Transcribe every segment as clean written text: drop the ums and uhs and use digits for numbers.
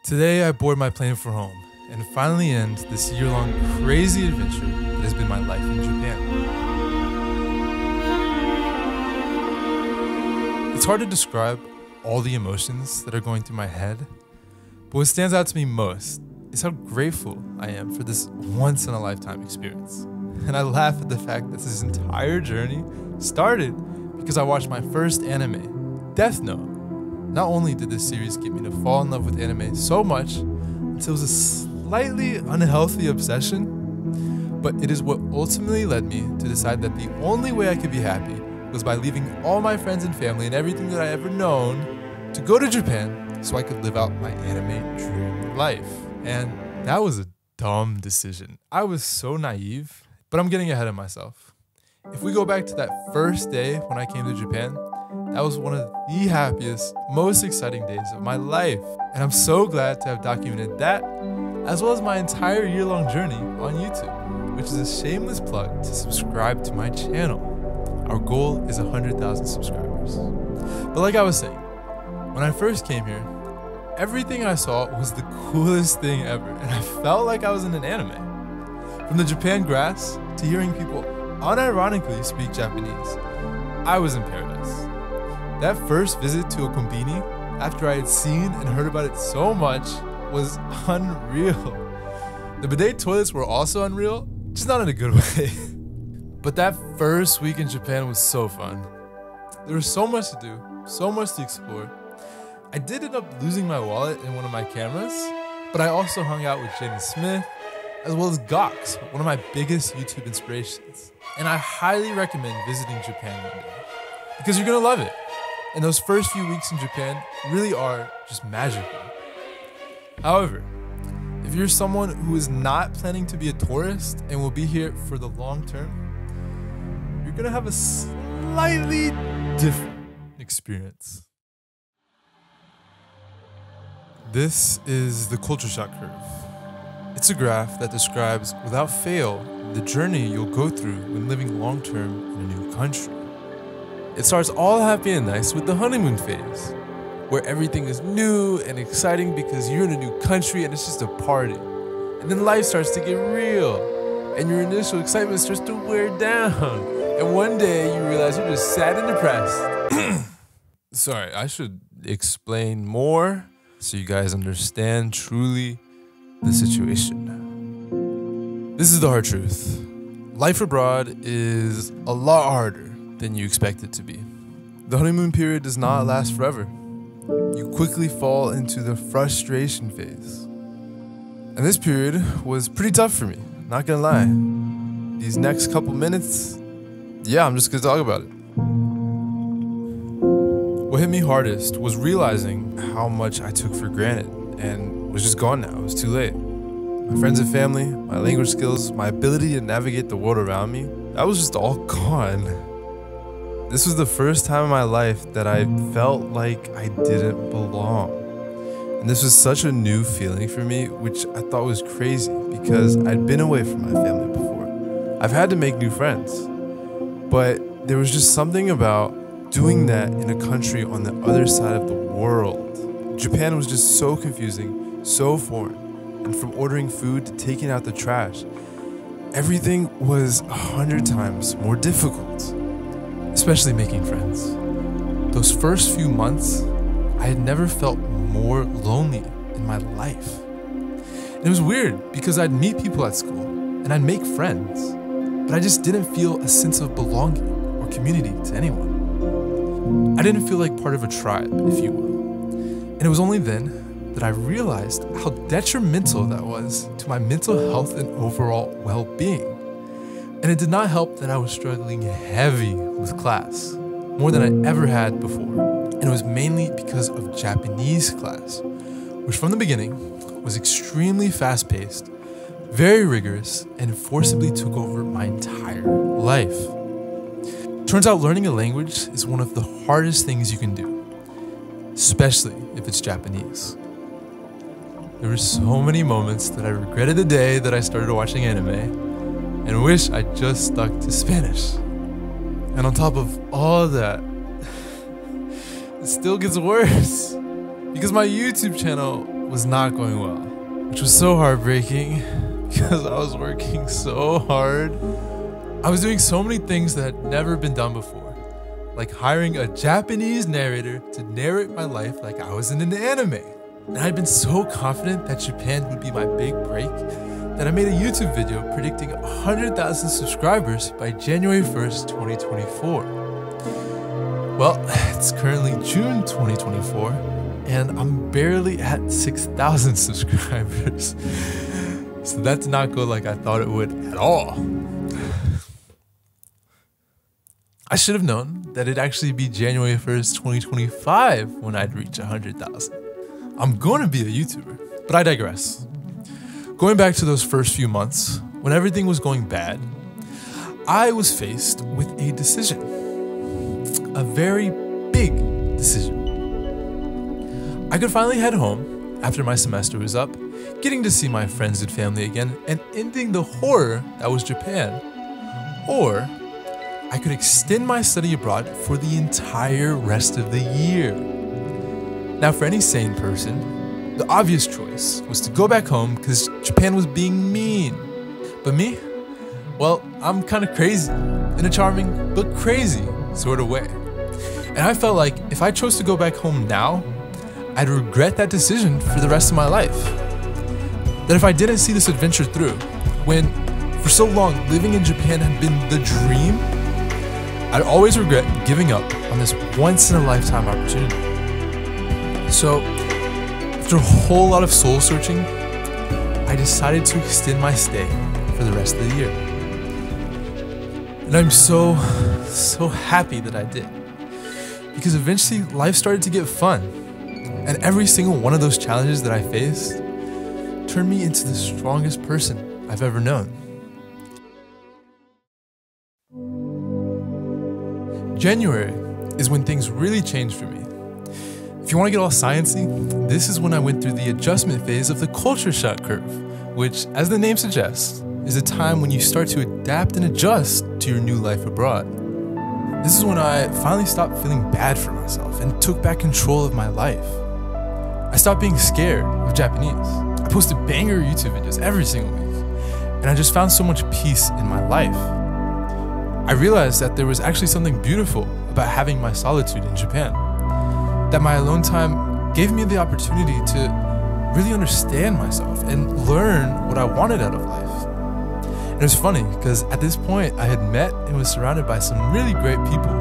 Today I board my plane for home and finally end this year-long crazy adventure that has been my life in Japan. It's hard to describe all the emotions that are going through my head, but what stands out to me most is how grateful I am for this once-in-a-lifetime experience. And I laugh at the fact that this entire journey started because I watched my first anime, Death Note. Not only did this series get me to fall in love with anime so much until it was a slightly unhealthy obsession, but it is what ultimately led me to decide that the only way I could be happy was by leaving all my friends and family and everything that I ever known to go to Japan so I could live out my anime dream life. And that was a dumb decision. I was so naive, but I'm getting ahead of myself. If we go back to that first day when I came to Japan, that was one of the happiest, most exciting days of my life. And I'm so glad to have documented that, as well as my entire year-long journey on YouTube, which is a shameless plug to subscribe to my channel. Our goal is 100,000 subscribers. But like I was saying, when I first came here, everything I saw was the coolest thing ever, and I felt like I was in an anime. From the Japan grass to hearing people unironically speak Japanese, I was in paradise. That first visit to a kombini, after I had seen and heard about it so much, was unreal. The bidet toilets were also unreal, just not in a good way. But that first week in Japan was so fun. There was so much to do, so much to explore. I did end up losing my wallet and one of my cameras, but I also hung out with Jaden Smith, as well as Gox, one of my biggest YouTube inspirations. And I highly recommend visiting Japan one day, because you're gonna love it. And those first few weeks in Japan really are just magical. However, if you're someone who is not planning to be a tourist and will be here for the long term, you're gonna have a slightly different experience. This is the culture shock curve. It's a graph that describes, without fail, the journey you'll go through when living long term in a new country. It starts all happy and nice with the honeymoon phase, where everything is new and exciting because you're in a new country and it's just a party. And then life starts to get real, and your initial excitement starts to wear down. And one day you realize you're just sad and depressed. Sorry, I should explain more so you guys understand truly the situation. This is the hard truth. Life abroad is a lot harder than you expect it to be. The honeymoon period does not last forever. You quickly fall into the frustration phase. And this period was pretty tough for me, not gonna lie. These next couple minutes, I'm just gonna talk about it. What hit me hardest was realizing how much I took for granted and was just gone now. It was too late. My friends and family, my language skills, my ability to navigate the world around me, that was just all gone. This was the first time in my life that I felt like I didn't belong. And this was such a new feeling for me, which I thought was crazy because I'd been away from my family before. I've had to make new friends, but there was just something about doing that in a country on the other side of the world. Japan was just so confusing, so foreign, and from ordering food to taking out the trash, everything was 100 times more difficult. Especially making friends. Those first few months, I had never felt more lonely in my life. And it was weird because I'd meet people at school and I'd make friends, but I just didn't feel a sense of belonging or community to anyone. I didn't feel like part of a tribe, if you will. And it was only then that I realized how detrimental that was to my mental health and overall well-being. And it did not help that I was struggling heavy with class, more than I ever had before. And it was mainly because of Japanese class, which from the beginning was extremely fast-paced, very rigorous, and forcibly took over my entire life. Turns out learning a language is one of the hardest things you can do, especially if it's Japanese. There were so many moments that I regretted the day that I started watching anime, and wish I just stuck to Spanish. And on top of all that, it still gets worse because my YouTube channel was not going well, which was so heartbreaking because I was working so hard. I was doing so many things that had never been done before, like hiring a Japanese narrator to narrate my life like I was in an anime. And I'd been so confident that Japan would be my big break that I made a YouTube video predicting 100,000 subscribers by January 1st, 2024. Well, it's currently June 2024, and I'm barely at 6,000 subscribers. So that did not go like I thought it would at all. I should have known that it'd actually be January 1st, 2025 when I'd reach 100,000. I'm going to be a YouTuber, but I digress. Going back to those first few months, when everything was going bad, I was faced with a decision. A very big decision. I could finally head home after my semester was up, getting to see my friends and family again, and ending the horror that was Japan. Or I could extend my study abroad for the entire rest of the year. Now, for any sane person, the obvious choice was to go back home because Japan was being mean. But me? Well, I'm kind of crazy, in a charming but crazy sort of way. And I felt like if I chose to go back home now, I'd regret that decision for the rest of my life. That if I didn't see this adventure through, when for so long living in Japan had been the dream, I'd always regret giving up on this once-in-a-lifetime opportunity. So, after a whole lot of soul searching, I decided to extend my stay for the rest of the year. And I'm so happy that I did. Because eventually life started to get fun. And every single one of those challenges that I faced turned me into the strongest person I've ever known. January is when things really changed for me. If you want to get all sciencey, this is when I went through the adjustment phase of the culture shock curve, which, as the name suggests, is a time when you start to adapt and adjust to your new life abroad. This is when I finally stopped feeling bad for myself and took back control of my life. I stopped being scared of Japanese. I posted banger YouTube videos every single week, and I just found so much peace in my life. I realized that there was actually something beautiful about having my solitude in Japan. That my alone time gave me the opportunity to really understand myself and learn what I wanted out of life. And it was funny because at this point I had met and was surrounded by some really great people,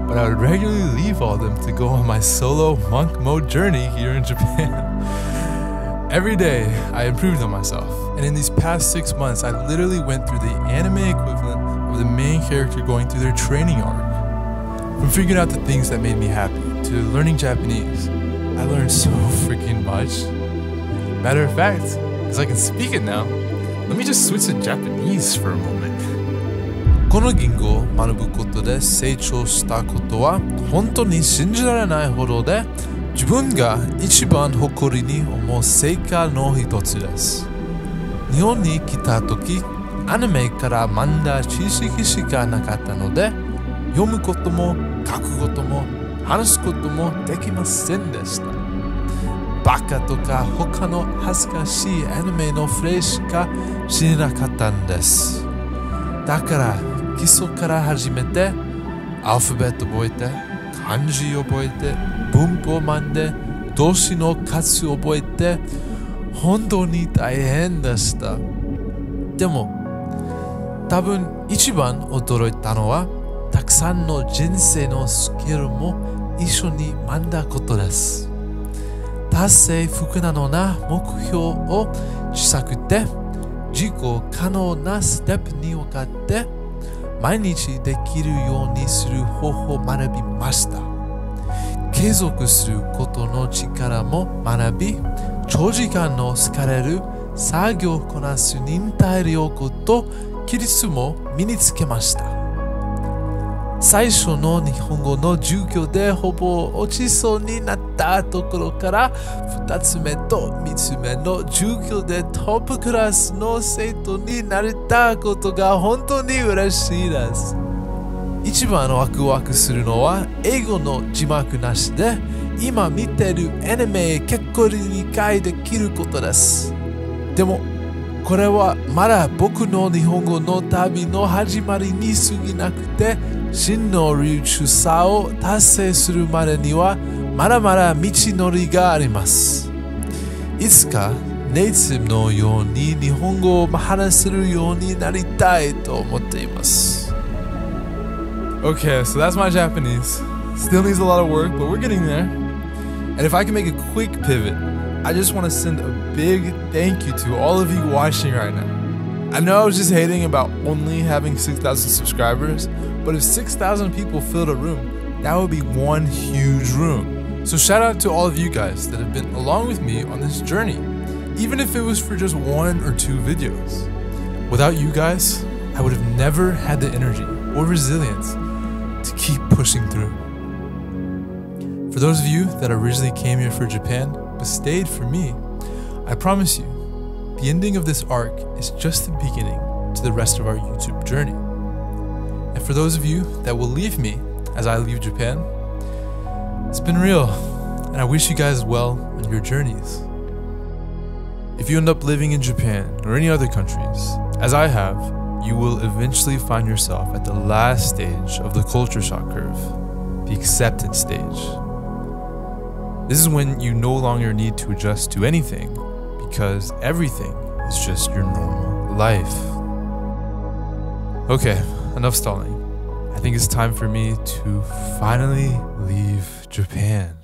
but I would regularly leave all of them to go on my solo monk mode journey here in Japan. Every day I improved on myself, and in these past 6 months I literally went through the anime equivalent of the main character going through their training arc. From figuring out the things that made me happy to learning Japanese, I learned so freaking much. Matter of fact, because I can speak it now, let me just switch to Japanese for a moment. この言語を学ぶことで成長したことは本当に信じられないほどで、自分が一番誇りに思う成果の一つです。日本に来た時、アニメから学んだ知識しかなかったので、読むことも書くことも話すこともできませんでした。バカとか他の恥ずかしいアニメのフレーしか知らなかったんです。だから基礎から始めて、アルファベット覚えて、漢字覚えて、文法学んで、動詞の数覚えて、本当に大変でした。でも、多分一番驚いたのは、たくさんの人生のスキルも一緒に学んだことです。達成不可能な目標を小さくて自己可能なステップに分かって毎日できるようにする方法を学びました。継続することの力も学び、長時間の疲れる作業をこなす忍耐力と規律も身につけました。最初の日本語の授業でほぼ落ちそうになったところから2つ目と3つ目の授業でトップクラスの生徒になれたことが本当に嬉しいです。一番ワクワクするのは英語の字幕なしで今見てるアニメ結構理解できることです。でもこれはまだ僕の日本語の旅の始まりに過ぎなくて、真の流暢さを達成するまでにはまだまだ道のりがあります。いつかネイティブのように日本語を話せるようになりたいと思っています。Okay, so that's my Japanese. Still needs a lot of work, but we're getting there. And if I can make a quick pivot, I just want to send a big thank you to all of you watching right now. I know I was just hating about only having 6,000 subscribers, but if 6,000 people filled a room, that would be one huge room. So shout out to all of you guys that have been along with me on this journey, even if it was for just 1 or 2 videos. Without you guys, I would have never had the energy or resilience to keep pushing through. For those of you that originally came here for Japan, but stayed for me, I promise you, the ending of this arc is just the beginning to the rest of our YouTube journey. And for those of you that will leave me as I leave Japan, it's been real, and I wish you guys well on your journeys. If you end up living in Japan or any other countries, as I have, you will eventually find yourself at the last stage of the culture shock curve, the acceptance stage. This is when you no longer need to adjust to anything because everything is just your normal life. Okay, enough stalling. I think it's time for me to finally leave Japan.